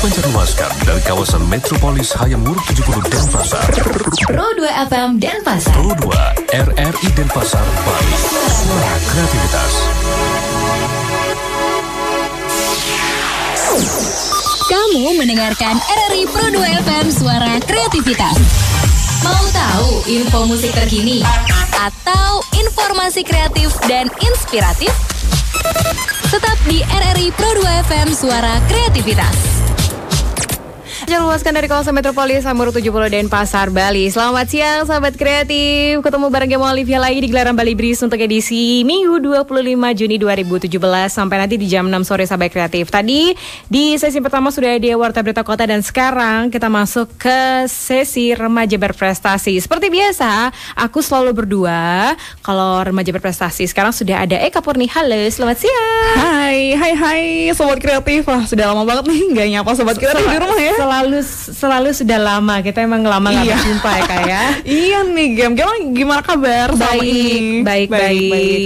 Banjarluaskan dari kawasan Metropolis Hayam Wuruk 70 Denpasar. Pro 2 FM Denpasar. Pro 2 RRI Denpasar, Bali. Suara kreativitas. Kamu mendengarkan RRI Pro 2 FM Suara Kreativitas. Mau tahu info musik terkini atau informasi kreatif dan inspiratif? Tetap di RRI Pro 2 FM Suara Kreativitas. Luaskan dari kawasan Metropolis Hamur 70 Denpasar, Bali. Selamat siang sahabat kreatif. Ketemu bareng Gemo Olivia lagi di gelaran Bali Breeze untuk edisi Minggu 25 Juni 2017 sampai nanti di jam 6 sore sahabat kreatif. Tadi di sesi pertama sudah ada Warta Berita Kota dan sekarang kita masuk ke sesi Remaja Berprestasi. Seperti biasa, aku selalu berdua kalau Remaja Berprestasi. Sekarang sudah ada Eka Purni. Halo, selamat siang. Hai sobat kreatif. Wah, sudah lama banget nih nggak nyapa sobat kreatif di rumah ya. Selalu sudah lama. Kita emang lama nggak berjumpa ya Kak ya. Iya nih gimana kabar selama ini? Baik.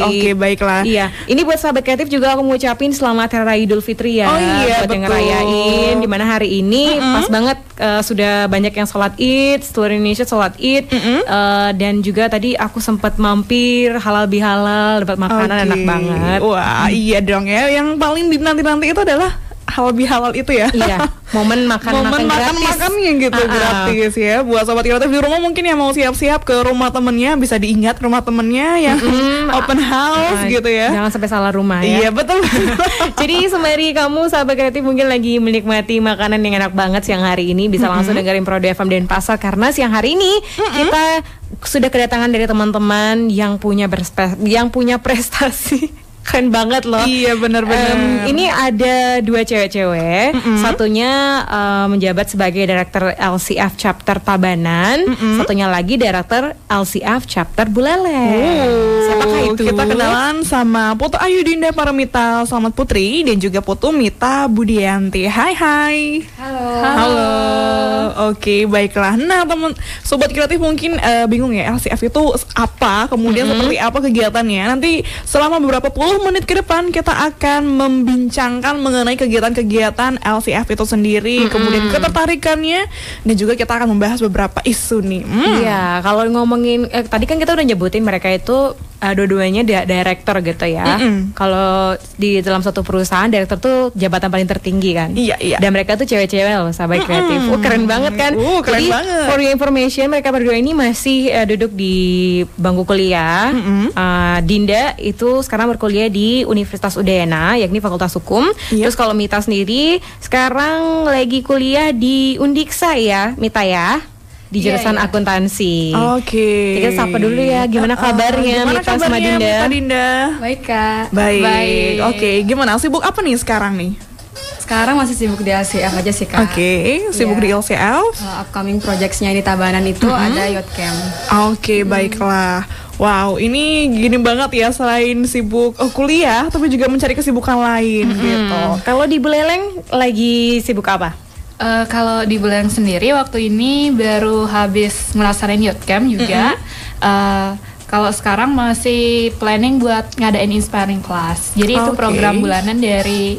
Oke, baiklah. Iya. Ini buat sahabat kreatif juga aku mau ucapin selamat Hari Raya Idul Fitri ya. Oh iya, buat betul. yang ngerayain. Dimana hari ini pas banget sudah banyak yang sholat Id, seluruh Indonesia sholat Id. Dan juga tadi aku sempat mampir halal bihalal, dapat makanan enak banget. Wah, iya dong ya. Yang paling dinanti-nanti itu adalah halal bihalal itu ya. Iya, momen makan gratis. Yang gitu gratis ya. Buat sobat kreatif di rumah mungkin yang mau siap-siap ke rumah temennya, bisa diingat rumah temennya yang open house gitu ya. Jangan sampai salah rumah ya. Iya betul. Jadi sembari kamu sahabat kreatif mungkin lagi menikmati makanan yang enak banget siang hari ini, bisa langsung dengerin Pro 2 FM Denpasar karena siang hari ini kita sudah kedatangan dari teman-teman yang punya prestasi. Keren banget loh. Iya benar-benar. Ini ada dua cewek-cewek. Satunya menjabat sebagai Direktur LCF Chapter Tabanan. Satunya lagi Direktur LCF Chapter Buleleng. Siapakah itu? Kita kenalan sama Putu Ayu Dinda Paramita Selamat Putri dan juga Putu Mita Budianti. Hai. Halo. Oke, baiklah. Nah, teman sobat kreatif mungkin bingung ya LCF itu apa, kemudian seperti apa kegiatannya. Nanti selama beberapa puluh menit ke depan kita akan membincangkan mengenai kegiatan-kegiatan LCF itu sendiri, kemudian ketertarikannya, dan juga kita akan membahas beberapa isu nih. Iya, kalau ngomongin tadi kan kita udah nyebutin mereka itu dua-duanya direktur gitu ya. Kalau di dalam satu perusahaan direktur tuh jabatan paling tertinggi kan. Iya. Dan mereka tuh cewek-cewek loh, sahabat kreatif. Keren banget kan. Keren Jadi, banget. For your information, mereka berdua ini masih duduk di bangku kuliah. Dinda itu sekarang berkuliah di Universitas Udayana, yakni Fakultas Hukum. Terus kalau Mita sendiri sekarang lagi kuliah di Undiksa ya, Mita ya. Di jurusan akuntansi. Oke. Kita sapa dulu ya, gimana kabarnya Mita sama Dinda? Baik Kak. Baik. Oke, gimana? Sibuk apa nih sekarang nih? Sekarang masih sibuk di LCF aja sih Kak. Oke, sibuk di LCF. Upcoming projects-nya di Tabanan itu ada Youth Camp. Oke, baiklah. Wow, ini gini banget ya, selain sibuk kuliah, tapi juga mencari kesibukan lain gitu. Kalau di Buleleng lagi sibuk apa? Kalau di Buleleng sendiri waktu ini baru habis ngelaksanain Youth Camp juga. Kalau sekarang masih planning buat ngadain Inspiring Class. Jadi itu program bulanan dari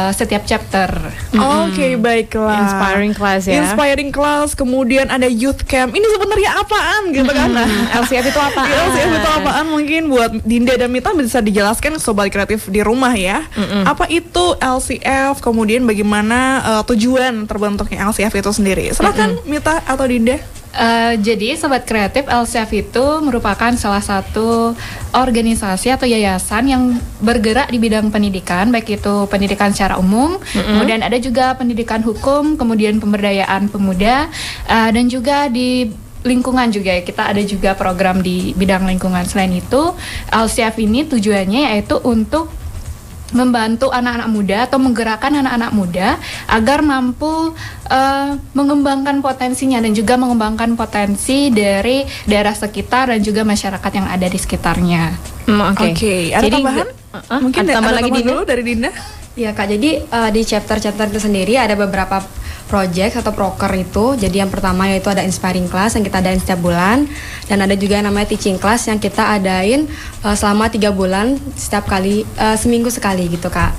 setiap chapter. Oke, baiklah. Inspiring Class ya. Inspiring Class, kemudian ada Youth Camp. Ini sebenarnya apaan gitu kan? LCF itu apaan? LCF itu apaan? Mungkin buat Dinda dan Mita bisa dijelaskan sobat kreatif di rumah ya. Apa itu LCF? Kemudian bagaimana tujuan terbentuknya LCF itu sendiri? Silakan Mita atau Dinda. Jadi Sobat Kreatif, LCF itu merupakan salah satu organisasi atau yayasan yang bergerak di bidang pendidikan, baik itu pendidikan secara umum, kemudian ada juga pendidikan hukum, kemudian pemberdayaan pemuda, dan juga di lingkungan juga ya. Kita ada juga program di bidang lingkungan. Selain itu, LCF ini tujuannya yaitu untuk membantu anak-anak muda atau menggerakkan anak-anak muda agar mampu mengembangkan potensinya dan juga mengembangkan potensi dari daerah sekitar dan juga masyarakat yang ada di sekitarnya. Oke. Ada tambahan? Mungkin ada tambahan lagi dulu dari Dinda? Ya Kak, jadi di chapter-chapter itu sendiri ada beberapa project atau proker itu. Jadi yang pertama yaitu ada inspiring class yang kita adain setiap bulan, dan ada juga yang namanya teaching class yang kita adain selama 3 bulan setiap kali seminggu sekali gitu Kak.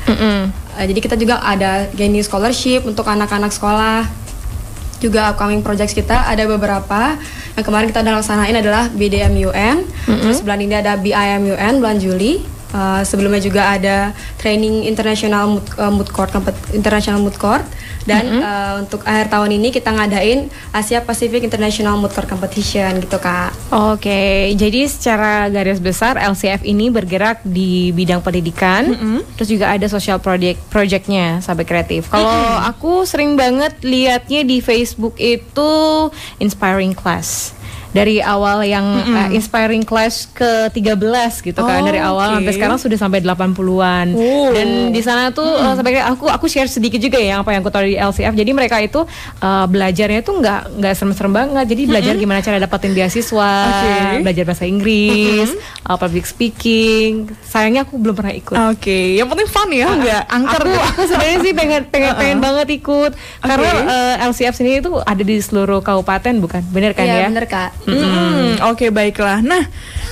Jadi kita juga ada gaining scholarship untuk anak-anak sekolah. Juga upcoming projects kita ada beberapa. Yang kemarin kita udah laksanain adalah BDMUN, terus bulan ini ada BIMUN bulan Juli. Sebelumnya juga ada training international mood court, international mood court, dan untuk akhir tahun ini kita ngadain Asia Pacific International Mood Court Competition gitu Kak. Oke, jadi secara garis besar LCF ini bergerak di bidang pendidikan, terus juga ada social projectnya Sahabat Kreatif. Kalau aku sering banget liatnya di Facebook itu inspiring class. Dari awal yang inspiring class ke-13 gitu kan, dari awal sampai sekarang sudah sampai 80-an. Dan di sana tuh sampai aku share sedikit juga ya apa yang aku tahu di LCF. Jadi mereka itu belajarnya tuh nggak serem-serem banget. Jadi belajar gimana cara dapetin beasiswa, belajar bahasa Inggris, public speaking. Sayangnya aku belum pernah ikut. Yang penting fun ya, nggak angker. Aku sebenarnya sih pengen banget ikut karena LCF sendiri itu ada di seluruh kabupaten, bukan? Bener kan ya? Iya bener Kak. Oke, baiklah. Nah,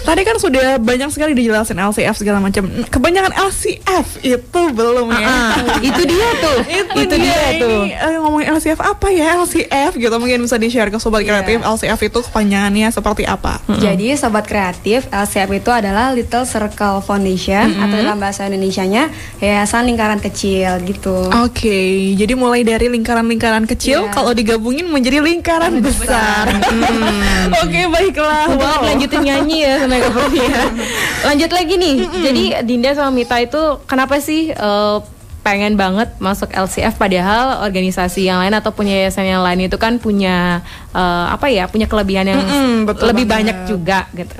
tadi kan sudah banyak sekali dijelasin LCF segala macam. Kebanyakan LCF itu belum ya. Itu dia tuh. Itu dia tuh. Ini ngomongin LCF apa ya? LCF gitu mungkin bisa di-share ke Sobat Kreatif. LCF itu kepanjangannya seperti apa? Jadi Sobat Kreatif, LCF itu adalah Little Circle Foundation atau dalam bahasa Indonesianya Yayasan Lingkaran Kecil gitu. Oke, jadi mulai dari lingkaran-lingkaran kecil kalau digabungin menjadi lingkaran besar. Oke, baiklah. Wow. Lanjutin nyanyi ya sama Kak ya. Lanjut lagi nih. Jadi Dinda sama Mita itu kenapa sih pengen banget masuk LCF padahal organisasi yang lain atau punya yayasan yang lain itu kan punya punya kelebihan yang lebih banyak juga gitu.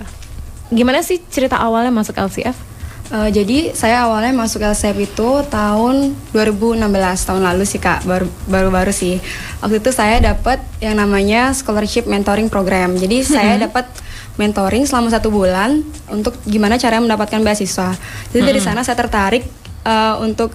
Gimana sih cerita awalnya masuk LCF? Jadi saya awalnya masuk LCF itu tahun 2016, tahun lalu sih Kak, baru-baru sih. Waktu itu saya dapat yang namanya scholarship mentoring program. Jadi saya dapat mentoring selama 1 bulan untuk gimana caranya mendapatkan beasiswa. Jadi dari sana saya tertarik untuk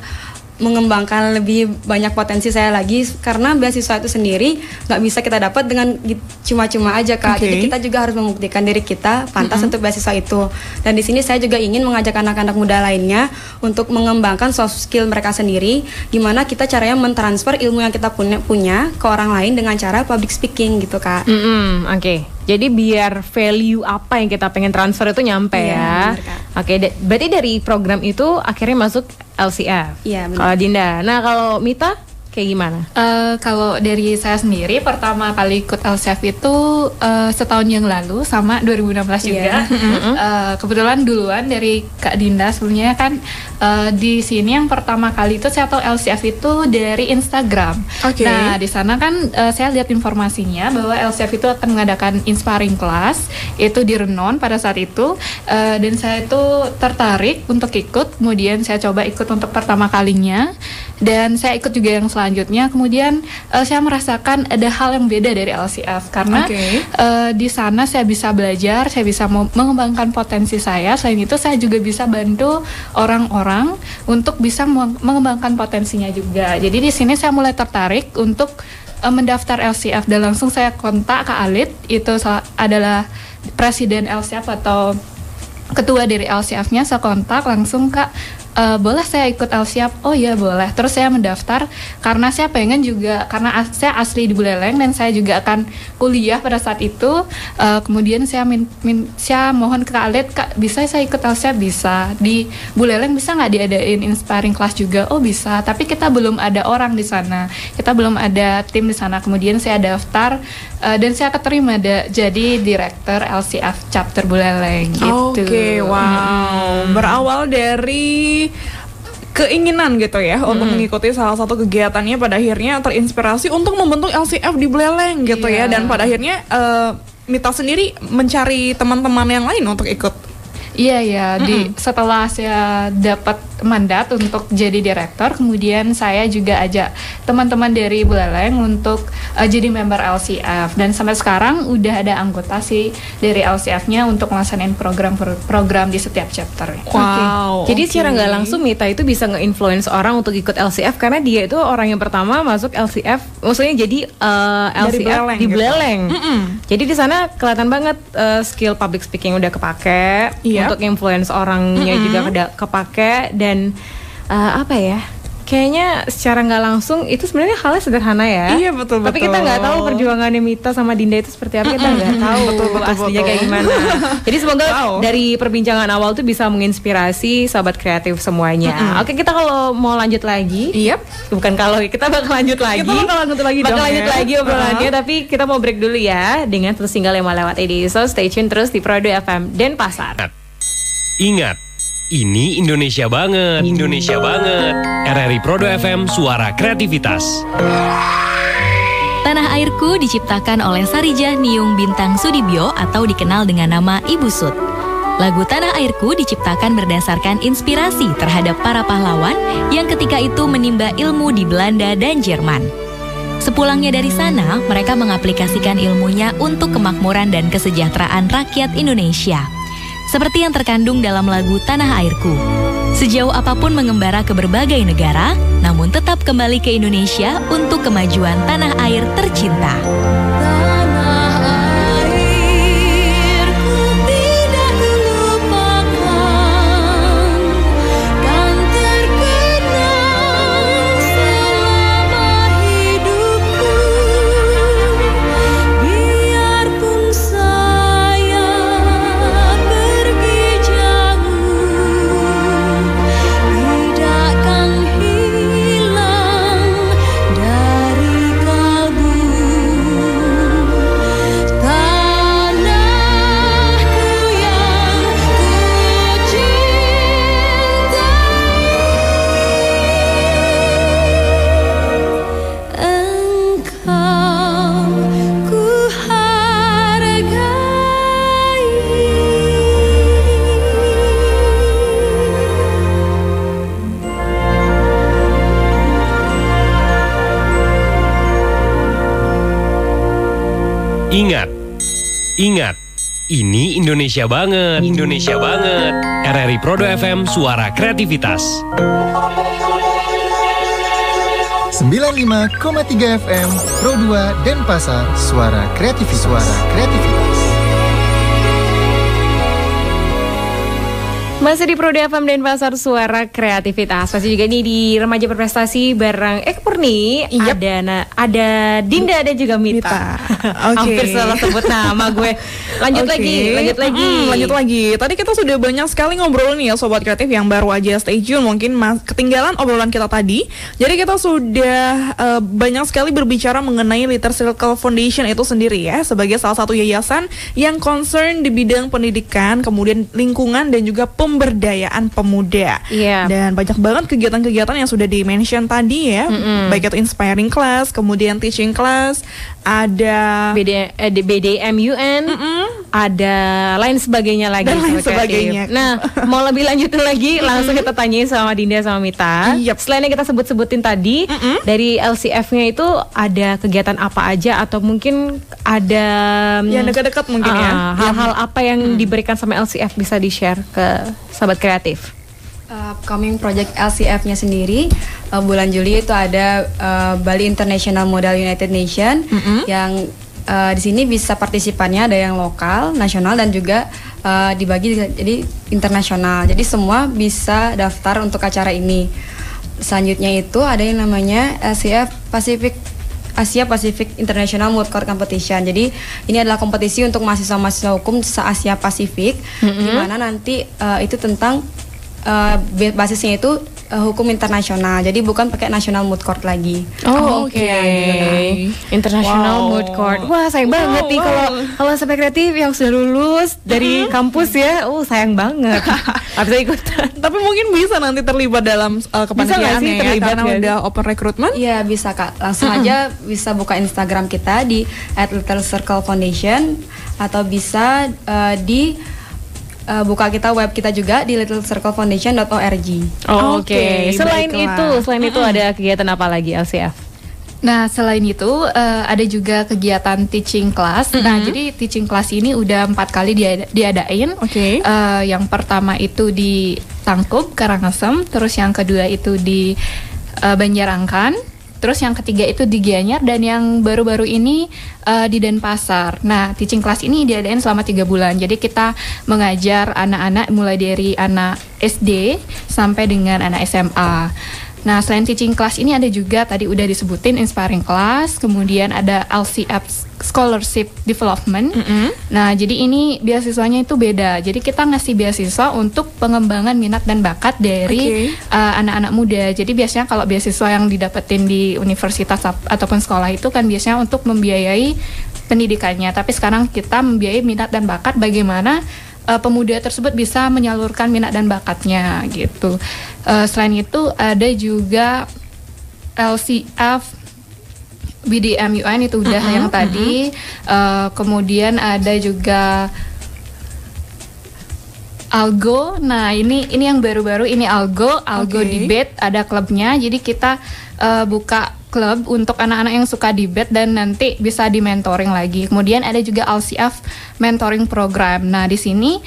mengembangkan lebih banyak potensi saya lagi, karena beasiswa itu sendiri nggak bisa kita dapat dengan cuma-cuma aja Kak. Jadi kita juga harus membuktikan diri kita pantas untuk beasiswa itu. Dan di sini saya juga ingin mengajak anak-anak muda lainnya untuk mengembangkan soft skill mereka sendiri, gimana kita caranya mentransfer ilmu yang kita punya ke orang lain dengan cara public speaking gitu Kak. Oke. Jadi biar value apa yang kita pengen transfer itu nyampe ya. Oke, berarti dari program itu akhirnya masuk LCF. Iya, benar. Kalau Dinda. Nah, kalau Mita kayak gimana? Kalau dari saya sendiri pertama kali ikut LCF itu setahun yang lalu sama 2016 juga. Kebetulan duluan dari Kak Dinda sebelumnya kan di sini yang pertama kali itu saya tahu LCF itu dari Instagram. Nah di sana kan saya lihat informasinya bahwa LCF itu akan mengadakan inspiring class itu di Renon pada saat itu, dan saya itu tertarik untuk ikut. Kemudian saya coba ikut untuk pertama kalinya dan saya ikut juga yang selanjutnya. Kemudian saya merasakan ada hal yang beda dari LCF karena di sana saya bisa belajar, saya bisa mengembangkan potensi saya. Selain itu saya juga bisa bantu orang-orang untuk bisa mengembangkan potensinya juga. Jadi di sini saya mulai tertarik untuk mendaftar LCF dan langsung saya kontak Kak Alit, itu adalah presiden LCF atau ketua dari LCF-nya. Saya kontak langsung, Kak, boleh saya ikut LCF? Oh iya boleh. Terus saya mendaftar karena saya pengen juga, karena saya asli di Buleleng dan saya juga akan kuliah pada saat itu. Kemudian saya saya mohon ke Kak Alit, Kak bisa saya ikut LCF? Bisa. Di Buleleng bisa nggak diadain inspiring class juga? Oh bisa. Tapi kita belum ada orang di sana. Kita belum ada tim di sana. Kemudian saya daftar dan saya keterima jadi direktur LCF chapter Buleleng. Gitu. Oke, wow. Berawal dari keinginan gitu ya untuk mengikuti salah satu kegiatannya, pada akhirnya terinspirasi untuk membentuk LCF di Buleleng gitu ya. Dan pada akhirnya Mita sendiri mencari teman-teman yang lain untuk ikut. Iya, setelah saya dapat mandat untuk jadi direktur. Kemudian saya juga ajak teman-teman dari Buleleng untuk jadi member LCF, dan sampai sekarang udah ada anggota sih dari LCF-nya untuk melaksanain program di setiap chapter. Wow. Jadi secara nggak langsung Mita itu bisa nge-influence orang untuk ikut LCF karena dia itu orang yang pertama masuk LCF, maksudnya jadi LCF Buleleng di gitu. Buleleng. Jadi di sana kelihatan banget skill public speaking udah kepake, untuk influence orangnya juga kepake, dan apa ya? Kayaknya secara nggak langsung itu sebenarnya halnya sederhana ya. Iya, betul. Tapi kita nggak tahu perjuangannya Mita sama Dinda itu seperti apa, kita nggak tahu aslinya kayak gimana. Jadi semoga dari perbincangan awal tuh bisa menginspirasi sahabat kreatif semuanya. Oke, kita kalau mau lanjut lagi, bukan kalau kita bakal lanjut lagi. Kita bakal lanjut lagi dong, lanjut lagi obrolannya, tapi kita mau break dulu ya dengan satu single yang mau lewat ini. So stay tune terus di Pro 2 FM Denpasar. Ingat, ini Indonesia banget, Indonesia banget. RRI Pro 2 FM, suara kreativitas. Tanah Airku diciptakan oleh Sarijah Niung Bintang Sudibyo atau dikenal dengan nama Ibu Sud. Lagu Tanah Airku diciptakan berdasarkan inspirasi terhadap para pahlawan yang ketika itu menimba ilmu di Belanda dan Jerman. Sepulangnya dari sana, mereka mengaplikasikan ilmunya untuk kemakmuran dan kesejahteraan rakyat Indonesia. Seperti yang terkandung dalam lagu Tanah Airku. Sejauh apapun mengembara ke berbagai negara, namun tetap kembali ke Indonesia untuk kemajuan tanah air tercinta. Ingat, ini Indonesia banget, Indonesia banget. RRI Pro 2 FM, suara kreativitas. 95,3 FM Pro 2 Denpasar, suara kreativitas. Suara kreativitas. Masih di Pro 2 FM Denpasar, suara kreativitas. Masih juga nih di Remaja Berprestasi bareng Purni. Ada Dinda dan juga Mita. Hampir salah sebut nama gue. Lanjut lagi. Tadi kita sudah banyak sekali ngobrol nih ya sobat kreatif yang baru aja stay tune, mungkin ketinggalan obrolan kita tadi. Jadi kita sudah banyak sekali berbicara mengenai Little Circle Foundation itu sendiri ya, sebagai salah satu yayasan yang concern di bidang pendidikan, kemudian lingkungan dan juga pemberdayaan pemuda. Dan banyak banget kegiatan-kegiatan yang sudah di-mention tadi ya. Baik itu inspiring class, kemudian teaching class, ada BDMUN, ada lain sebagainya lagi. Nah, mau lebih lanjutin lagi, langsung kita tanyain sama Dinda sama Mita. Selain yang kita sebut-sebutin tadi, dari LCF-nya itu ada kegiatan apa aja, atau mungkin ada yang dekat-dekat mungkin ya. Hal-hal apa yang diberikan sama LCF bisa di-share ke sahabat kreatif? Upcoming project LCF-nya sendiri bulan Juli itu ada Bali International Model United Nation yang di sini bisa partisipannya ada yang lokal, nasional, dan juga dibagi jadi internasional. Jadi semua bisa daftar untuk acara ini. Selanjutnya itu ada yang namanya LCF Asia Pacific International Moot Court Competition. Jadi ini adalah kompetisi untuk mahasiswa-mahasiswa hukum se-Asia Pasifik, di mana nanti itu tentang basisnya itu hukum internasional. Jadi bukan pakai national moot court lagi. International moot court. Wah, sayang banget nih kalau sampai kreatif yang sudah lulus dari kampus ya. Sayang banget. Gak bisa ikutan. Tapi mungkin bisa nanti terlibat dalam kepanitiaannya ya, karena udah open recruitment. Iya, bisa Kak. Langsung aja bisa buka Instagram kita di @littlecirclefoundation atau bisa di buka kita web kita juga di littlecirclefoundation.org. Oke. Selain baiklah. itu ada kegiatan apa lagi LCF? Nah, selain itu ada juga kegiatan teaching class. Nah, jadi teaching class ini udah 4 kali diadain. Oke. Yang pertama itu di Tangkub, Karangasem. Terus yang kedua itu di Banjarangkan. Terus yang ketiga itu di Gianyar. Dan yang baru-baru ini di Denpasar. Nah, teaching class ini diadain selama 3 bulan. Jadi kita mengajar anak-anak mulai dari anak SD sampai dengan anak SMA. Nah, selain teaching class ini ada juga tadi udah disebutin inspiring class, kemudian ada LCF scholarship development. Nah, jadi ini beasiswanya itu beda. Jadi kita ngasih beasiswa untuk pengembangan minat dan bakat dari anak-anak muda. Jadi biasanya kalau beasiswa yang didapetin di universitas ataupun sekolah itu kan biasanya untuk membiayai pendidikannya. Tapi sekarang kita membiayai minat dan bakat bagaimana pemuda tersebut bisa menyalurkan minat dan bakatnya gitu. Selain itu ada juga LCF BDMUN itu udah yang tadi. Kemudian ada juga Algo. Nah, ini yang baru-baru ini Algo Debate, ada klubnya. Jadi kita buka klub untuk anak-anak yang suka debate dan nanti bisa di mentoring lagi. Kemudian ada juga LCF mentoring program. Nah, di sini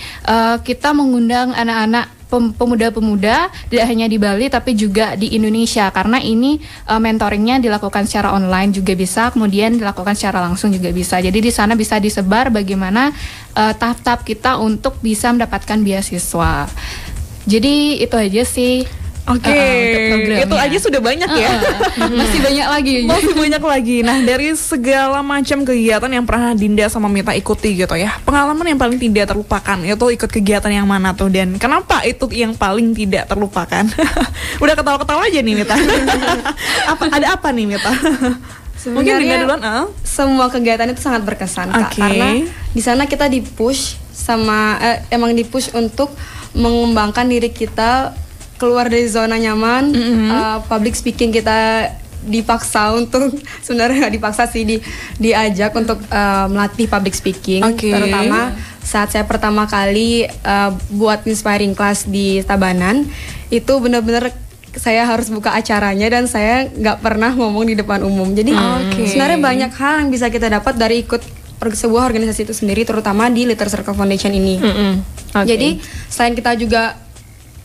kita mengundang anak-anak pemuda-pemuda tidak hanya di Bali tapi juga di Indonesia, karena ini mentoringnya dilakukan secara online juga bisa, kemudian dilakukan secara langsung juga bisa. Jadi di sana bisa disebar bagaimana tahap-tahap kita untuk bisa mendapatkan beasiswa. Jadi itu aja sih. Oke, itu aja sudah banyak ya. Masih banyak lagi. Masih banyak lagi. Nah, dari segala macam kegiatan yang pernah Dinda sama Mita ikuti gitu ya, pengalaman yang paling tidak terlupakan itu ikut kegiatan yang mana tuh, dan kenapa itu yang paling tidak terlupakan? Udah ketawa-ketawa aja nih Mita. Ada apa nih Mita? Mungkin Dinda duluan. Semua kegiatan itu sangat berkesan Kak, karena di sana kita dipush sama emang dipush untuk mengembangkan diri kita keluar dari zona nyaman. Public speaking kita dipaksa untuk, sebenarnya nggak dipaksa sih, diajak untuk melatih public speaking. Terutama saat saya pertama kali buat inspiring class di Tabanan, itu benar-benar saya harus buka acaranya dan saya nggak pernah ngomong di depan umum. Jadi sebenarnya banyak hal yang bisa kita dapat dari ikut sebuah organisasi itu sendiri, terutama di Little Circle Foundation ini. Jadi selain kita juga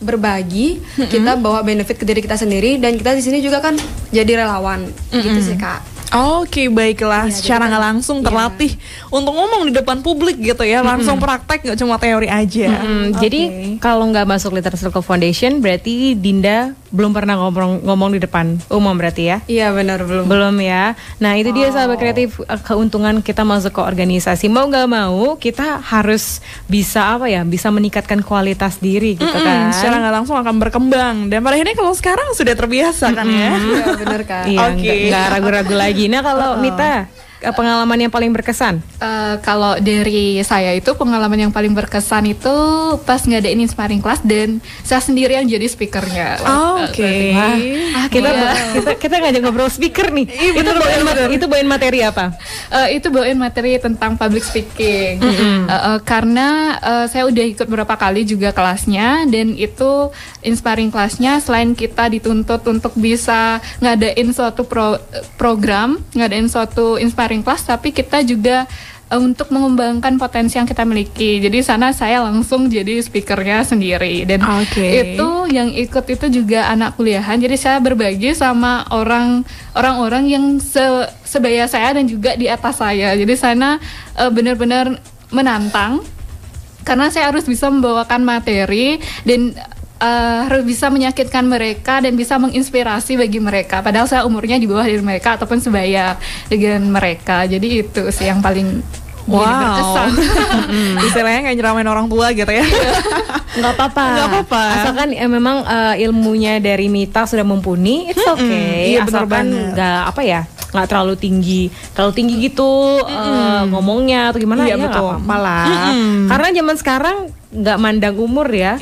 berbagi, kita bawa benefit ke diri kita sendiri, dan kita di sini juga kan jadi relawan gitu sih Kak. Oke, baiklah. Secara nggak langsung terlatih untuk ngomong di depan publik gitu ya, langsung praktek, nggak cuma teori aja. Jadi kalau nggak masuk Little Circle Foundation, berarti Dinda belum pernah ngomong di depan umum berarti ya? Iya benar, belum ya. Nah itu dia sahabat kreatif, keuntungan kita masuk ke organisasi. Mau nggak mau kita harus bisa bisa meningkatkan kualitas diri gitu kan. Secara nggak langsung akan berkembang, dan pada akhirnya kalau sekarang sudah terbiasa kan ya. Iya benar Kak. Nggak ragu-ragu lagi. Nah kalau Mita, pengalaman yang paling berkesan? Kalau dari saya itu pengalaman yang paling berkesan itu pas ngadain inspiring class dan saya sendiri yang jadi speakernya. Kita ngajak ngobrol speaker nih. Itu bawain materi apa? Itu bawain materi tentang public speaking. Karena saya udah ikut beberapa kali juga kelasnya, dan itu inspiring classnya selain kita dituntut untuk bisa ngadain suatu program, ngadain suatu inspiring class, tapi kita juga untuk mengembangkan potensi yang kita miliki. Jadi sana saya langsung jadi speakernya sendiri, dan itu yang ikut itu juga anak kuliahan. Jadi saya berbagi sama orang-orang yang sebaya saya dan juga di atas saya. Jadi sana benar-benar menantang, karena saya harus bisa membawakan materi dan harus bisa meyakinkan mereka dan bisa menginspirasi bagi mereka. Padahal saya umurnya di bawah dari mereka ataupun sebaya dengan mereka. Jadi itu sih yang paling berkesan. Istilahnya kayak nyeramain orang tua gitu ya. Nggak apa-apa. Asalkan memang ilmunya dari Mita sudah mumpuni, it's okay. Asalkan nggak terlalu tinggi gitu ngomongnya atau gimana, ya nggak apa-apa lah. Karena zaman sekarang nggak mandang umur ya.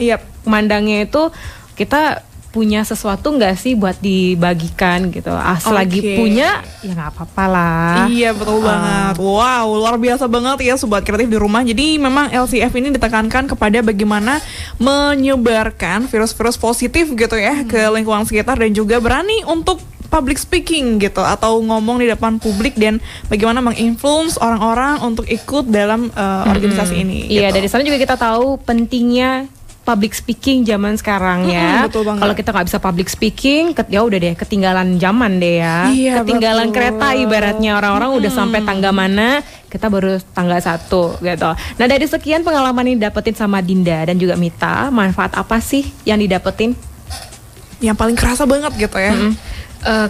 Mandangnya itu kita punya sesuatu nggak sih buat dibagikan gitu. Selagi punya ya nggak apa-apa lah. Iya betul banget. Wow, luar biasa banget ya Sobat Kreatif di rumah. Jadi memang LCF ini ditekankan kepada bagaimana menyebarkan virus-virus positif gitu ya ke lingkungan sekitar, dan juga berani untuk public speaking gitu, atau ngomong di depan publik, dan bagaimana menginfluence orang-orang untuk ikut dalam organisasi ini. Iya, gitu. dari sana juga kita tahu pentingnya public speaking zaman sekarang ya. Betul banget. Kalau kita nggak bisa public speaking, ya udah deh, ketinggalan zaman deh ya. Iya, ketinggalan betul. kereta ibaratnya, orang-orang udah sampai tangga mana, kita baru tangga 1 gitu. Nah, dari sekian pengalaman yang didapetin sama Dinda dan juga Mita, manfaat apa sih yang didapetin? Yang paling kerasa banget gitu ya.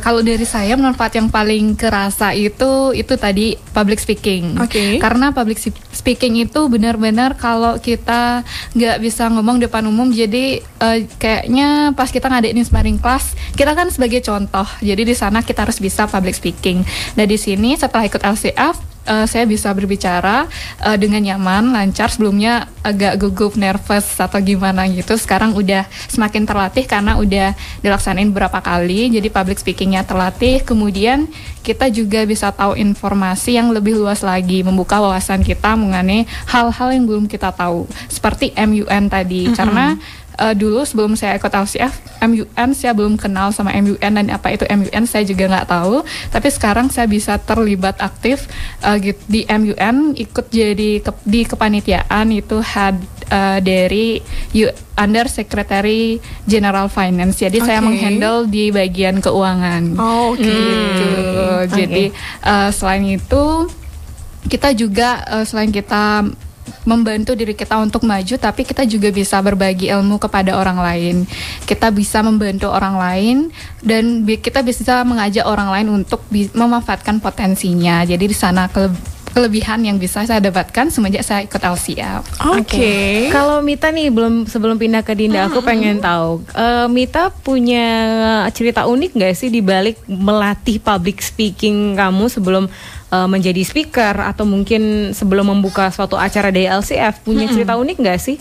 Kalau dari saya, manfaat yang paling kerasa itu tadi public speaking. Karena public speaking itu benar-benar kalau kita nggak bisa ngomong depan umum, jadi kayaknya pas kita ngadain inspiring class, kita kan sebagai contoh. Jadi di sana kita harus bisa public speaking. Nah di sini setelah ikut LCF, saya bisa berbicara dengan nyaman, lancar. Sebelumnya agak gugup, nervous atau gimana gitu. Sekarang udah semakin terlatih karena udah dilaksanain beberapa kali. Jadi public speakingnya terlatih. Kemudian kita juga bisa tahu informasi yang lebih luas lagi, membuka wawasan kita mengenai hal-hal yang belum kita tahu. Seperti MUN tadi, karena dulu sebelum saya ikut LCF, MUN saya belum kenal sama MUN, dan apa itu MUN saya juga nggak tahu. Tapi sekarang saya bisa terlibat aktif di MUN, ikut jadi di kepanitiaan itu head dari Under Secretary General Finance. Jadi saya menghandle di bagian keuangan. Jadi selain itu kita juga selain kita membantu diri kita untuk maju, tapi kita juga bisa berbagi ilmu kepada orang lain. Kita bisa membantu orang lain, dan kita bisa mengajak orang lain untuk memanfaatkan potensinya. Jadi di sana kelebihan yang bisa saya dapatkan semenjak saya ikut LCF. Kalau Mita nih, sebelum pindah ke Dinda, aku pengen tahu, Mita punya cerita unik nggak sih di balik melatih public speaking kamu sebelum menjadi speaker, atau mungkin sebelum membuka suatu acara di LCF? Punya cerita unik nggak sih?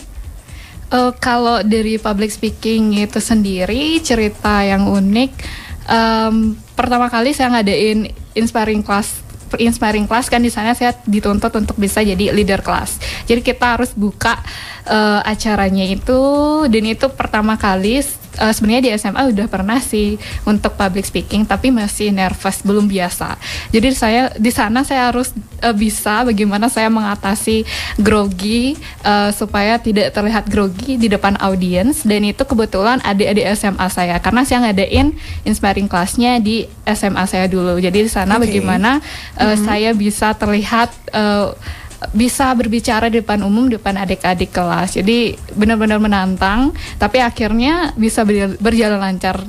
Kalau dari public speaking itu sendiri, cerita yang unik, pertama kali saya ngadain inspiring class kan, di sana saya dituntut untuk bisa jadi leader kelas. Jadi kita harus buka acaranya itu, dan itu pertama kali. Sebenarnya di SMA udah pernah sih untuk public speaking, tapi masih nervous, belum biasa. Jadi di sana saya harus bisa bagaimana saya mengatasi grogi supaya tidak terlihat grogi di depan audiens. Dan itu kebetulan adik-adik SMA saya, karena saya ngadain inspiring class-nya di SMA saya dulu. Jadi di sana bagaimana saya bisa terlihat bisa berbicara di depan umum, depan adik-adik kelas. Jadi benar-benar menantang, tapi akhirnya bisa berjalan lancar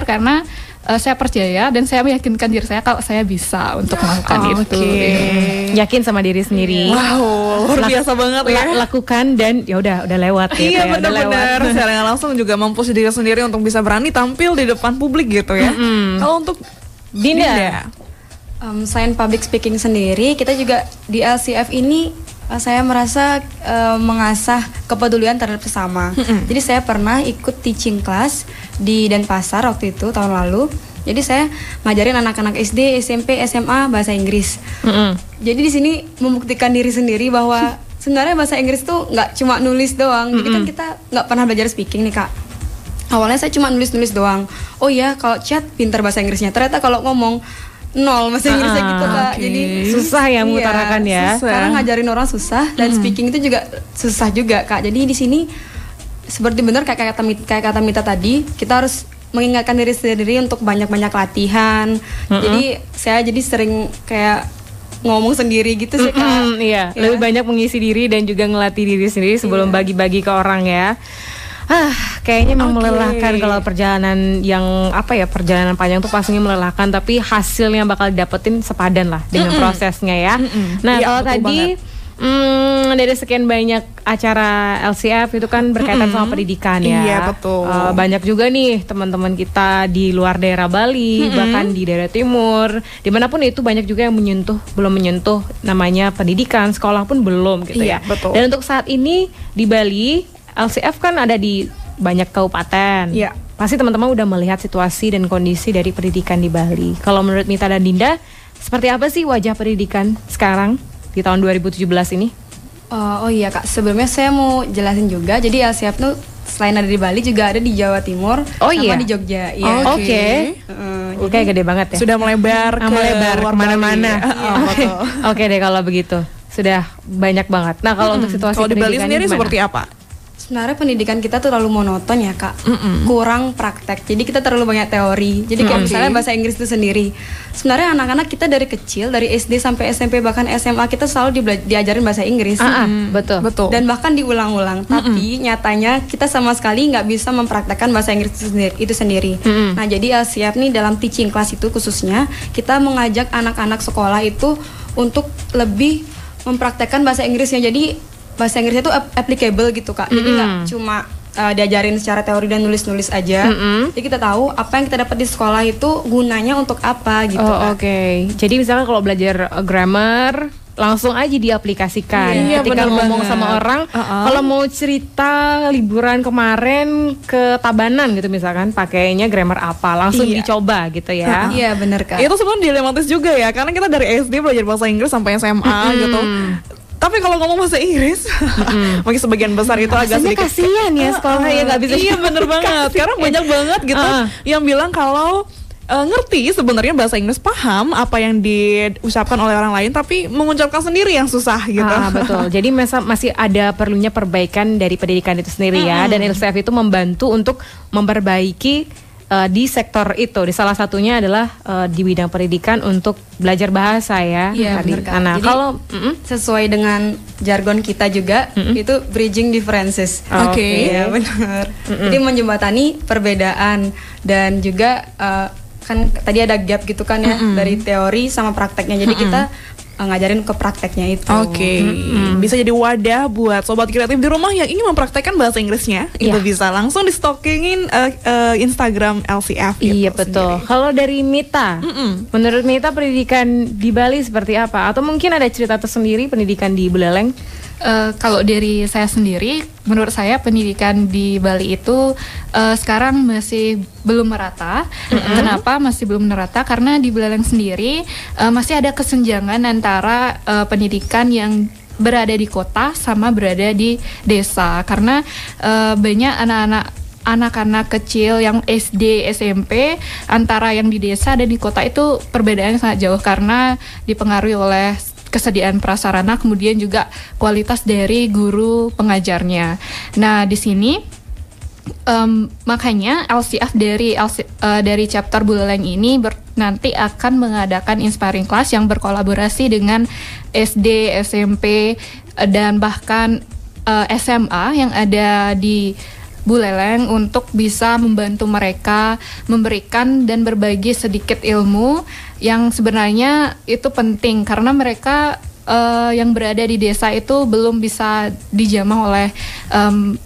karena saya percaya dan saya meyakinkan diri saya kalau saya bisa untuk melakukan itu. Yakin sama diri sendiri. Wow, luar biasa banget ya. Lakukan, dan ya udah lewat ya. Iya, benar-benar. Secara langsung juga mempush diri sendiri untuk bisa berani tampil di depan publik gitu ya. Kalau untuk Dinda, selain public speaking sendiri, kita juga di LCF ini saya merasa mengasah kepedulian terhadap sesama. Jadi saya pernah ikut teaching class di Denpasar waktu itu tahun lalu. Jadi saya ngajarin anak-anak SD, SMP, SMA bahasa Inggris. Jadi di sini membuktikan diri sendiri bahwa sebenarnya bahasa Inggris tuh nggak cuma nulis doang. Jadi kan kita nggak pernah belajar speaking nih Kak. Awalnya saya cuma nulis doang. Oh iya, kalau chat pintar bahasa Inggrisnya. Ternyata kalau ngomong nol bahasa Inggrisnya gitu Kak. Jadi susah ya mengutarakan ya. Karena ngajarin orang susah, dan speaking itu juga susah juga Kak. Jadi di sini seperti benar kayak kata Mita tadi, kita harus mengingatkan diri sendiri untuk banyak-banyak latihan. Jadi saya sering kayak ngomong sendiri gitu sih Kak. Iya, lebih banyak mengisi diri dan juga ngelatih diri sendiri sebelum bagi-bagi ke orang ya. Kayaknya memang melelahkan kalau perjalanan yang perjalanan panjang tuh pastinya melelahkan, tapi hasilnya bakal didapetin sepadan lah dengan prosesnya ya. Nah, kalau tadi dari sekian banyak acara LCF itu kan berkaitan sama pendidikan ya. Iya, betul. Banyak juga nih teman-teman kita di luar daerah Bali, bahkan di daerah timur, dimanapun itu banyak juga yang belum menyentuh namanya pendidikan, sekolah pun belum gitu ya. Betul. Dan untuk saat ini di Bali, LCF kan ada di banyak kabupaten. Iya. Pasti teman-teman udah melihat situasi dan kondisi dari pendidikan di Bali. Kalau menurut Mita dan Dinda, seperti apa sih wajah pendidikan sekarang di tahun 2017 ini? Oh iya Kak, sebelumnya saya mau jelasin juga. Jadi LCF tuh selain ada di Bali juga ada di Jawa Timur sama di Jogja. Iya. Oke. Kayak gede banget ya. Sudah melebar melebar kemana-mana. Oke deh kalau begitu. Sudah banyak banget. Nah kalau untuk situasi kalau di Bali sendiri gimana? seperti apa? Sebenarnya pendidikan kita tuh terlalu monoton ya Kak, kurang praktek. Jadi kita terlalu banyak teori. Jadi kayak misalnya bahasa Inggris itu sendiri. Sebenarnya anak-anak kita dari kecil, dari SD sampai SMP bahkan SMA kita selalu diajarin bahasa Inggris. Betul. Dan bahkan diulang-ulang. Tapi nyatanya kita sama sekali nggak bisa mempraktekkan bahasa Inggris itu sendiri. Nah jadi LCF nih dalam teaching class itu khususnya kita mengajak anak-anak sekolah itu untuk lebih mempraktekkan bahasa Inggrisnya. Jadi bahasa Inggrisnya itu applicable gitu Kak. Jadi nggak cuma diajarin secara teori dan nulis-nulis aja. Jadi kita tahu apa yang kita dapat di sekolah itu gunanya untuk apa gitu Kak. Oke. Jadi misalnya kalau belajar grammar langsung aja diaplikasikan. Ketika ngomong sama orang, kalau mau cerita liburan kemarin ke Tabanan gitu misalkan, pakainya grammar apa, langsung dicoba gitu ya. Iya benar Kak. Itu sebenarnya dilematis juga ya, karena kita dari SD belajar bahasa Inggris sampai SMA gitu. Tapi kalau ngomong bahasa Inggris, mungkin sebagian besar itu agak sedikit kasihan ya sekolah ya nggak bisa. Iya bener banget, karena banyak banget gitu yang bilang kalau ngerti sebenarnya bahasa Inggris, paham apa yang diucapkan oleh orang lain, tapi mengucapkan sendiri yang susah gitu. Betul. Jadi masih ada perlunya perbaikan dari pendidikan itu sendiri ya. Dan LCF itu membantu untuk memperbaiki di sektor itu. Di salah satunya adalah di bidang pendidikan untuk belajar bahasa ya. Iya benar Kak. Nah, jadi kalau sesuai dengan jargon kita juga itu bridging differences. Oke. Iya benar. Jadi menjembatani perbedaan dan juga kan tadi ada gap gitu kan ya dari teori sama prakteknya. Jadi kita ngajarin ke prakteknya itu. Oke. Bisa jadi wadah buat sobat kreatif di rumah yang ingin mempraktekkan bahasa Inggrisnya. Itu bisa langsung di stalkingin Instagram LCF gitu. Iya betul. Kalau dari Mita, menurut Mita pendidikan di Bali seperti apa? Atau mungkin ada cerita tersendiri pendidikan di Buleleng? Kalau dari saya sendiri, menurut saya pendidikan di Bali itu sekarang masih belum merata. Kenapa masih belum merata? Karena di Buleleng sendiri masih ada kesenjangan antara pendidikan yang berada di kota sama berada di desa. Karena banyak anak-anak kecil yang SD, SMP antara yang di desa dan di kota itu perbedaannya sangat jauh karena dipengaruhi oleh kesediaan prasarana, kemudian juga kualitas dari guru pengajarnya. Nah, di sini makanya LCF dari chapter Buleleng ini nanti akan mengadakan inspiring class yang berkolaborasi dengan SD, SMP dan bahkan SMA yang ada di Buleleng untuk bisa membantu mereka memberikan dan berbagi sedikit ilmu yang sebenarnya itu penting karena mereka yang berada di desa itu belum bisa dijamah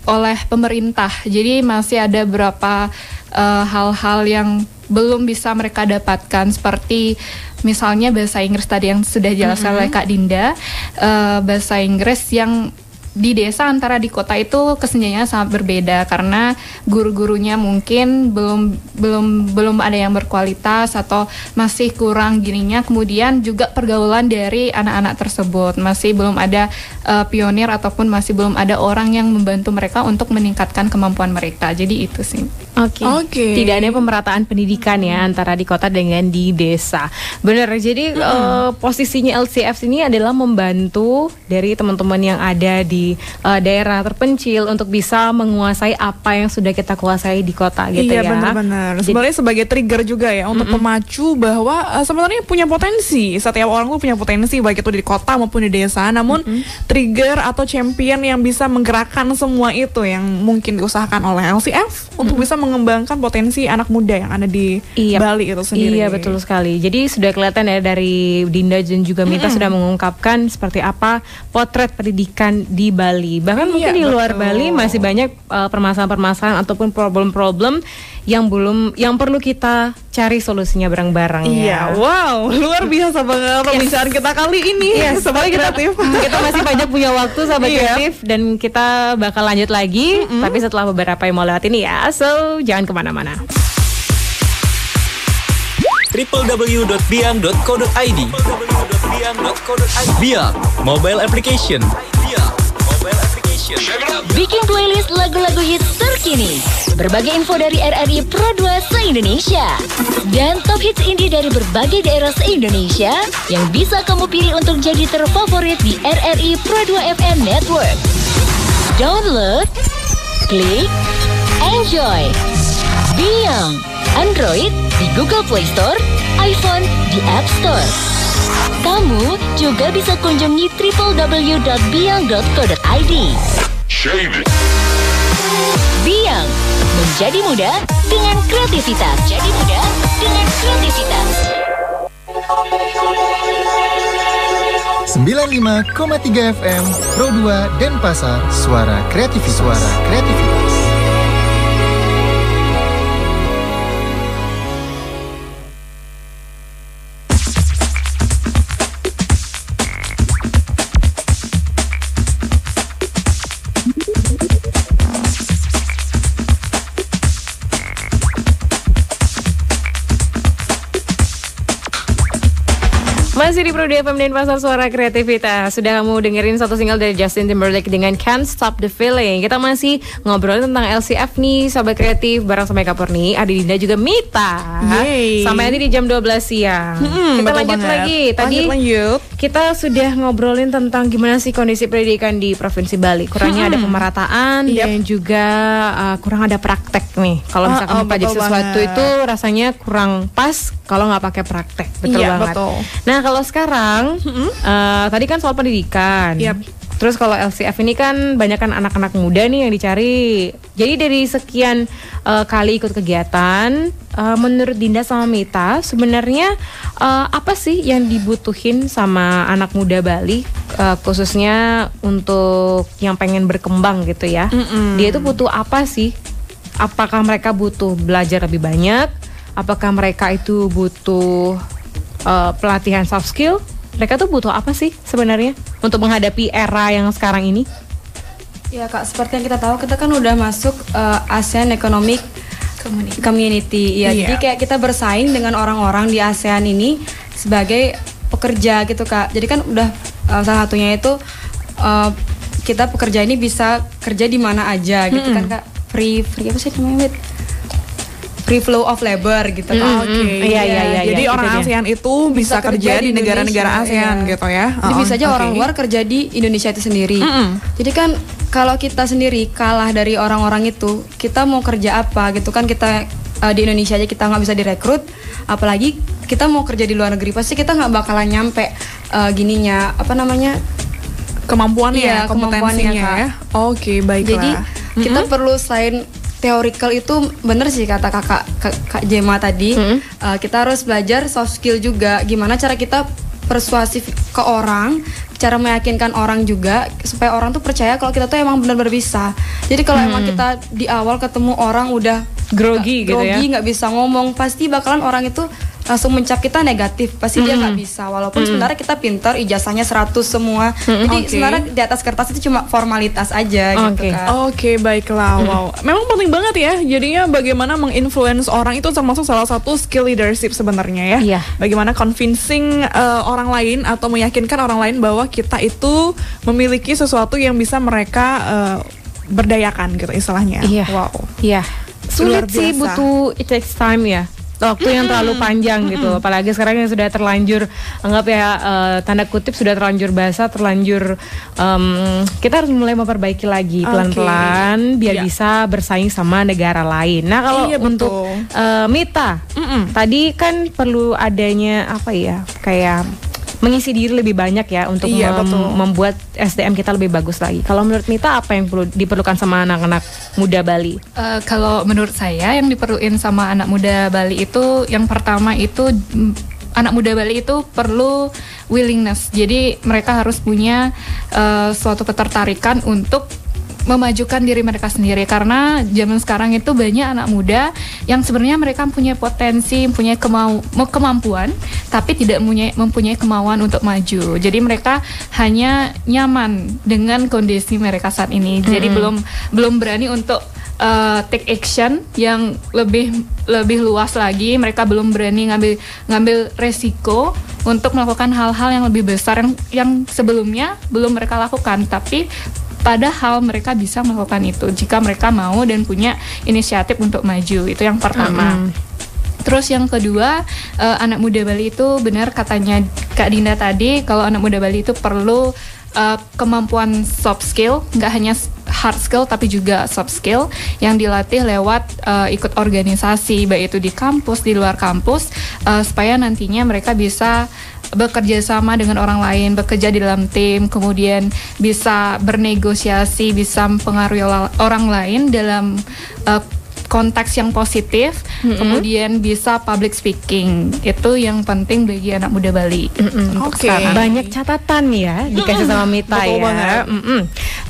oleh pemerintah. Jadi masih ada beberapa hal-hal yang belum bisa mereka dapatkan seperti misalnya bahasa Inggris tadi yang sudah dijelaskan oleh Kak Dinda, bahasa Inggris yang di desa antara di kota itu kesenjangannya sangat berbeda karena guru-gurunya mungkin belum ada yang berkualitas atau masih kurang gininya. Kemudian juga pergaulan dari anak-anak tersebut masih belum ada pionir ataupun masih belum ada orang yang membantu mereka untuk meningkatkan kemampuan mereka. Jadi itu sih. Oke. Tidak ada pemerataan pendidikan ya antara di kota dengan di desa. Benar. Jadi posisinya LCF ini adalah membantu dari teman-teman yang ada di daerah terpencil untuk bisa menguasai apa yang sudah kita kuasai di kota gitu ya. Iya benar-benar. Sebenarnya sebagai trigger juga ya untuk pemacu bahwa sebenarnya punya potensi. Setiap orang tuh punya potensi baik itu di kota maupun di desa. Namun trigger atau champion yang bisa menggerakkan semua itu yang mungkin diusahakan oleh LCF untuk bisa mengembangkan potensi anak muda yang ada di Bali itu sendiri. Iya betul sekali. Jadi sudah kelihatan ya dari Dinda dan juga Mita sudah mengungkapkan seperti apa potret pendidikan di Bali. Bahkan mungkin di luar Bali masih banyak permasalahan-permasalahan ataupun problem-problem yang perlu kita cari solusinya bareng-bareng Iya, ya. wow, luar biasa banget pembicaraan kita kali ini. Sobat kreatif. Kita masih banyak punya waktu sahabat Iya. kreatif dan kita bakal lanjut lagi tapi setelah beberapa yang mau lewat ini ya. So, jangan kemana-mana. www.biang.co.id Biang Mobile Application. Bikin playlist lagu-lagu hits terkini. Berbagai info dari RRI Pro 2 se-Indonesia. Dan top hits indie dari berbagai daerah se-Indonesia yang bisa kamu pilih untuk jadi terfavorit di RRI Pro 2 FM Network. Download, klik, enjoy. Biang, Android di Google Play Store, iPhone di App Store. Kamu juga bisa kunjungi www.biang.co.id. Biang, menjadi muda dengan kreativitas. Jadi muda dengan kreativitas. 95,3 FM Pro 2 Denpasar, Suara Kreativitas. Masih di Pro 2 FM Denpasar, Suara Kreativitas. Sudah kamu dengerin satu single dari Justin Timberlake dengan Can't Stop the Feeling. Kita masih ngobrolin tentang LCF nih, sahabat kreatif, bareng sama Kak Purni, Adi Dinda juga Mita. Yeay. Sampai nanti di jam 12 siang. Kita betul lanjut banget. lagi. Tadi Lanjut. kita sudah ngobrolin tentang gimana sih kondisi pendidikan di Provinsi Bali. Kurangnya ada pemerataan dan juga kurang ada praktek nih. Kalau misalkan mempelajari betul sesuatu banget. itu rasanya kurang pas kalau nggak pakai praktek. Betul Iya, banget. betul. Nah kalau sekarang tadi kan soal pendidikan. Yap. Terus kalau LCF ini kan banyak kan anak-anak muda nih yang dicari. Jadi dari sekian kali ikut kegiatan, menurut Dinda sama Mita sebenarnya apa sih yang dibutuhin sama anak muda Bali, khususnya untuk yang pengen berkembang gitu ya? Dia itu butuh apa sih? Apakah mereka butuh belajar lebih banyak? Apakah mereka itu butuh pelatihan soft skill? Mereka tuh butuh apa sih sebenarnya untuk menghadapi era yang sekarang ini? Ya Kak, seperti yang kita tahu, kita kan udah masuk ASEAN Economic Community. Ya, jadi kayak kita bersaing dengan orang-orang di ASEAN ini sebagai pekerja gitu Kak. Jadi kan udah salah satunya itu kita pekerja ini bisa kerja di mana aja gitu kan Kak. Free apa sih namanya? Free flow of labor gitu kan. Oke. Iya. Jadi Itu orang dia. ASEAN itu bisa kerja di negara-negara ASEAN gitu ya. Jadi bisa aja orang luar kerja di Indonesia itu sendiri. Jadi kan kalau kita sendiri kalah dari orang-orang itu, kita mau kerja apa gitu kan, kita di Indonesia aja kita nggak bisa direkrut, apalagi kita mau kerja di luar negeri, pasti kita nggak bakalan nyampe gininya apa namanya, kemampuannya, Iya, kompetensinya kemampuannya, Kak. ya. Oke, baiklah. Jadi kita perlu selain theoretical itu bener sih kata Kak Jema tadi, kita harus belajar soft skill juga, gimana cara kita persuasif ke orang, cara meyakinkan orang juga supaya orang tuh percaya kalau kita tuh emang benar-benar bisa. Jadi kalau emang kita di awal ketemu orang udah Grogi gitu ya. nggak bisa ngomong, pasti bakalan orang itu langsung mencap kita negatif, pasti dia nggak bisa, walaupun sebenarnya kita pintar, ijazahnya 100 semua. Jadi sebenarnya di atas kertas itu cuma formalitas aja gitu kan. Oke, baiklah. Wow. Memang penting banget ya. Jadinya bagaimana menginfluence orang itu termasuk salah satu skill leadership sebenarnya ya. Iya. Bagaimana convincing orang lain atau meyakinkan orang lain bahwa kita itu memiliki sesuatu yang bisa mereka berdayakan gitu istilahnya. Iya. Wow. Iya. Sulit Luar sih, biasa. butuh it takes time ya. Waktu yang terlalu panjang gitu. Apalagi sekarang yang sudah terlanjur, anggap ya tanda kutip sudah terlanjur basah, terlanjur kita harus mulai memperbaiki lagi pelan-pelan biar bisa bersaing sama negara lain. Nah kalau untuk Mita, tadi kan perlu adanya apa ya, kayak mengisi diri lebih banyak ya untuk membuat SDM kita lebih bagus lagi. Kalau menurut Mita apa yang perlu diperlukan sama anak-anak muda Bali? Kalau menurut saya yang diperluin sama anak muda Bali itu yang pertama itu anak muda Bali itu perlu willingness. Jadi mereka harus punya suatu ketertarikan untuk memajukan diri mereka sendiri, karena zaman sekarang itu banyak anak muda yang sebenarnya mereka punya potensi, punya kemampuan, tapi tidak mempunyai kemauan untuk maju. Jadi mereka hanya nyaman dengan kondisi mereka saat ini. Jadi belum berani untuk take action yang lebih luas lagi. Mereka belum berani ngambil resiko untuk melakukan hal-hal yang lebih besar yang sebelumnya belum mereka lakukan, tapi padahal mereka bisa melakukan itu jika mereka mau dan punya inisiatif untuk maju. Itu yang pertama. Terus yang kedua, anak muda Bali itu benar katanya Kak Dinda tadi, kalau anak muda Bali itu perlu kemampuan soft skill, nggak hanya hard skill tapi juga soft skill yang dilatih lewat ikut organisasi, baik itu di kampus, di luar kampus, supaya nantinya mereka bisa bekerja sama dengan orang lain, bekerja di dalam tim, kemudian bisa bernegosiasi, bisa mempengaruhi orang lain dalam konteks yang positif, kemudian bisa public speaking. Itu yang penting bagi anak muda Bali. Oke. Banyak catatan ya dikasih sama Mita. Betul ya. banget.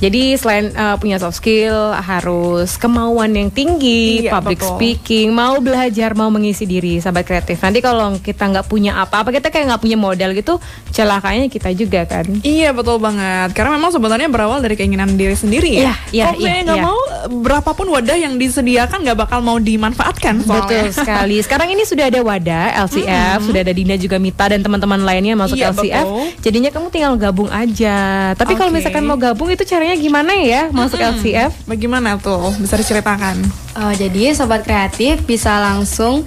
Jadi selain punya soft skill, harus kemauan yang tinggi, public speaking, mau belajar, mau mengisi diri, sahabat kreatif. Nanti kalau kita nggak punya apa-apa, kita kayak nggak punya modal gitu, celakanya kita juga kan. Iya, betul banget. Karena memang sebenarnya berawal dari keinginan diri sendiri ya. Kalau nggak mau, berapapun wadah yang disediakan nggak bakal mau dimanfaatkan soalnya. Betul sekali. Sekarang ini sudah ada wadah LCF, sudah ada Dinda juga Mita dan teman-teman lainnya masuk LCF. Betul. Jadinya kamu tinggal gabung aja. Tapi kalau misalkan mau gabung itu caranya gimana ya masuk LCF? Bagaimana tuh? Bisa diceritakan? Jadi Sobat Kreatif bisa langsung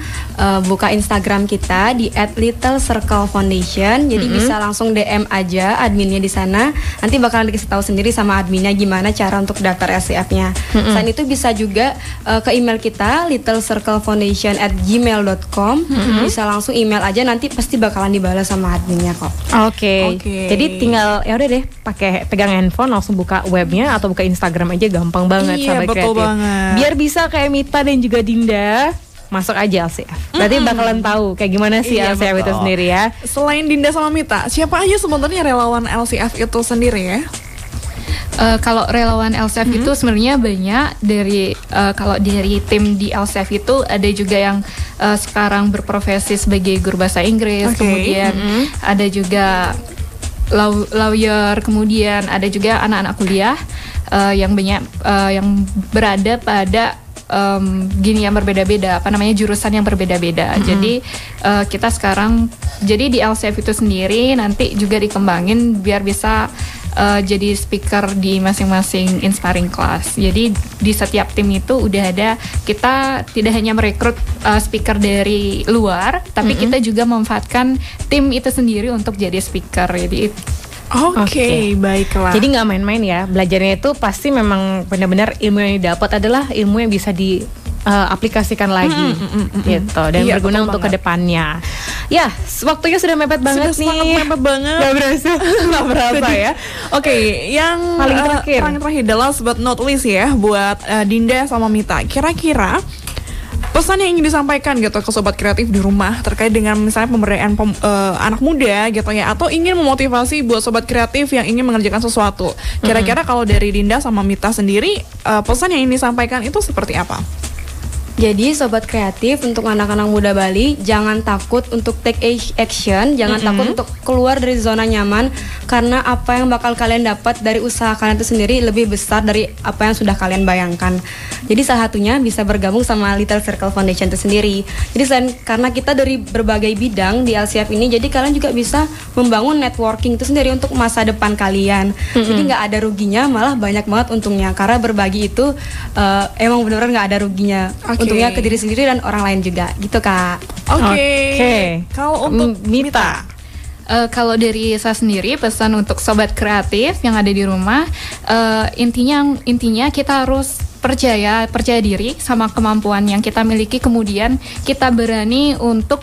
buka Instagram kita di @little_circle_foundation. Jadi bisa langsung DM aja adminnya di sana. Nanti bakalan dikasih tahu sendiri sama adminnya gimana cara untuk daftar LCF-nya. Selain itu bisa juga ke email kita little_circle_foundation@gmail.com. Bisa langsung email aja, nanti pasti bakalan dibalas sama adminnya kok. Oke. Jadi tinggal ya udah deh pegang handphone langsung buka webnya atau buka Instagram aja, gampang banget. Iya, Sahabat betul Kreatif. banget. Biar bisa kayak Mita dan juga Dinda masuk aja LCF. Berarti bakalan tahu kayak gimana sih LCF itu sendiri ya. Selain Dinda sama Mita, siapa aja sebenarnya relawan LCF itu sendiri ya? Kalau relawan LCF itu sebenarnya banyak dari kalau dari tim di LCF itu ada juga yang sekarang berprofesi sebagai guru bahasa Inggris, kemudian ada juga lawyer, kemudian ada juga anak-anak kuliah yang banyak yang berada pada gini yang berbeda-beda, jurusan yang berbeda-beda. Jadi kita sekarang jadi di LCF itu sendiri nanti juga dikembangin biar bisa jadi speaker di masing-masing inspiring class. Jadi di setiap tim itu udah ada, kita tidak hanya merekrut speaker dari luar, tapi kita juga memanfaatkan tim itu sendiri untuk jadi speaker. Jadi Oke, baiklah. Jadi nggak main-main ya, belajarnya itu pasti memang benar-benar ilmu yang didapat adalah ilmu yang bisa diaplikasikan lagi, gitu, dan berguna untuk kedepannya. Ya, waktunya sudah mepet banget nih. Sangat mepet banget. Gak berasa, Gak berasa ya. Oke, yang paling terakhir adalah last but not least ya, buat Dinda sama Mita. Kira-kira pesan yang ingin disampaikan gitu ke Sobat Kreatif di rumah terkait dengan misalnya pemberdayaan anak muda gitu ya, atau ingin memotivasi buat Sobat Kreatif yang ingin mengerjakan sesuatu. Kira-kira kalau dari Dinda sama Mita sendiri, pesan yang ingin disampaikan itu seperti apa? Jadi Sobat Kreatif, untuk anak-anak muda Bali, jangan takut untuk take action, jangan takut untuk keluar dari zona nyaman, karena apa yang bakal kalian dapat dari usaha kalian itu sendiri lebih besar dari apa yang sudah kalian bayangkan. Jadi salah satunya bisa bergabung sama Little Circle Foundation itu sendiri. Jadi selain karena kita dari berbagai bidang di LCF ini, jadi kalian juga bisa membangun networking itu sendiri untuk masa depan kalian. Jadi nggak ada ruginya, malah banyak banget untungnya, karena berbagi itu emang benar-benar nggak ada ruginya. Untungnya ke diri sendiri dan orang lain juga, gitu Kak. Oke. Kalau untuk Mita, kalau dari saya sendiri, pesan untuk Sobat Kreatif yang ada di rumah, intinya kita harus percaya diri sama kemampuan yang kita miliki, kemudian kita berani untuk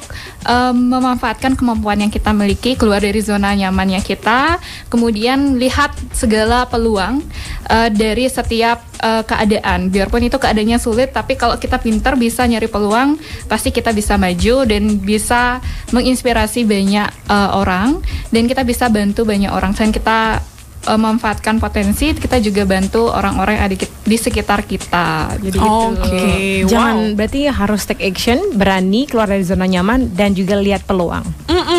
memanfaatkan kemampuan yang kita miliki, keluar dari zona nyamannya kita, kemudian lihat segala peluang dari setiap keadaan, biarpun itu keadaannya sulit, tapi kalau kita pintar bisa nyari peluang, pasti kita bisa maju dan bisa menginspirasi banyak orang, dan kita bisa bantu banyak orang. Dan kita memanfaatkan potensi, kita juga bantu orang-orang yang ada di sekitar kita. Jadi gitu. Jangan berarti harus take action, berani keluar dari zona nyaman dan juga lihat peluang.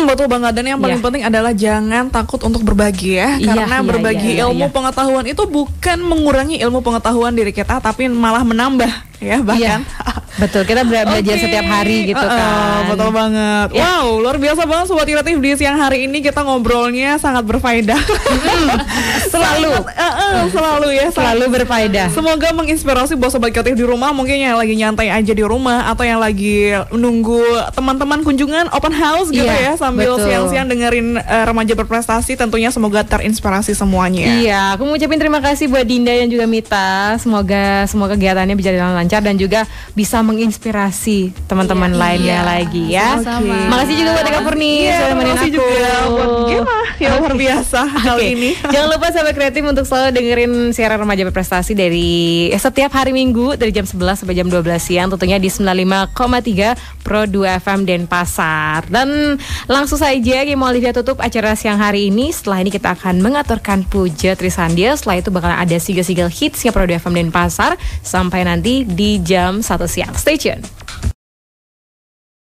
Betul banget, dan yang paling penting adalah jangan takut untuk berbagi ya, karena berbagi ilmu pengetahuan itu bukan mengurangi ilmu pengetahuan diri kita, tapi malah menambah ya bahkan. Betul, kita belajar setiap hari gitu kan. Betul banget. Wow, luar biasa banget Sobat Kreatif, di siang hari ini kita ngobrolnya sangat berfaedah. Selalu berfaedah. Semoga menginspirasi buat Sobat Kreatif di rumah, mungkin yang lagi nyantai aja di rumah atau yang lagi nunggu teman-teman kunjungan open house gitu ya, sambil siang-siang dengerin Remaja Berprestasi, tentunya semoga terinspirasi semuanya. Iya, aku mau ucapin terima kasih buat Dinda dan juga Mita. Semoga semua kegiatannya bisa jalan lancar dan juga bisa menginspirasi teman-teman lainnya lagi ya. Makasih juga buat Eka Purni sudah nemenin aku. Juga buat Gema yang luar biasa kali ini. Jangan lupa Sahabat Kreatif untuk selalu dengerin siaran Remaja Berprestasi dari setiap hari Minggu dari jam 11 sampai jam 12 siang, tentunya di 95,3 Pro 2 FM Denpasar. Dan langsung saja Gema Olivia tutup acara siang hari ini. Setelah ini kita akan mengaturkan Puja Trisandia. Setelah itu bakalan ada single-single hitsnya Pro 2 FM Denpasar sampai nanti di jam 1 siang. Stay tune.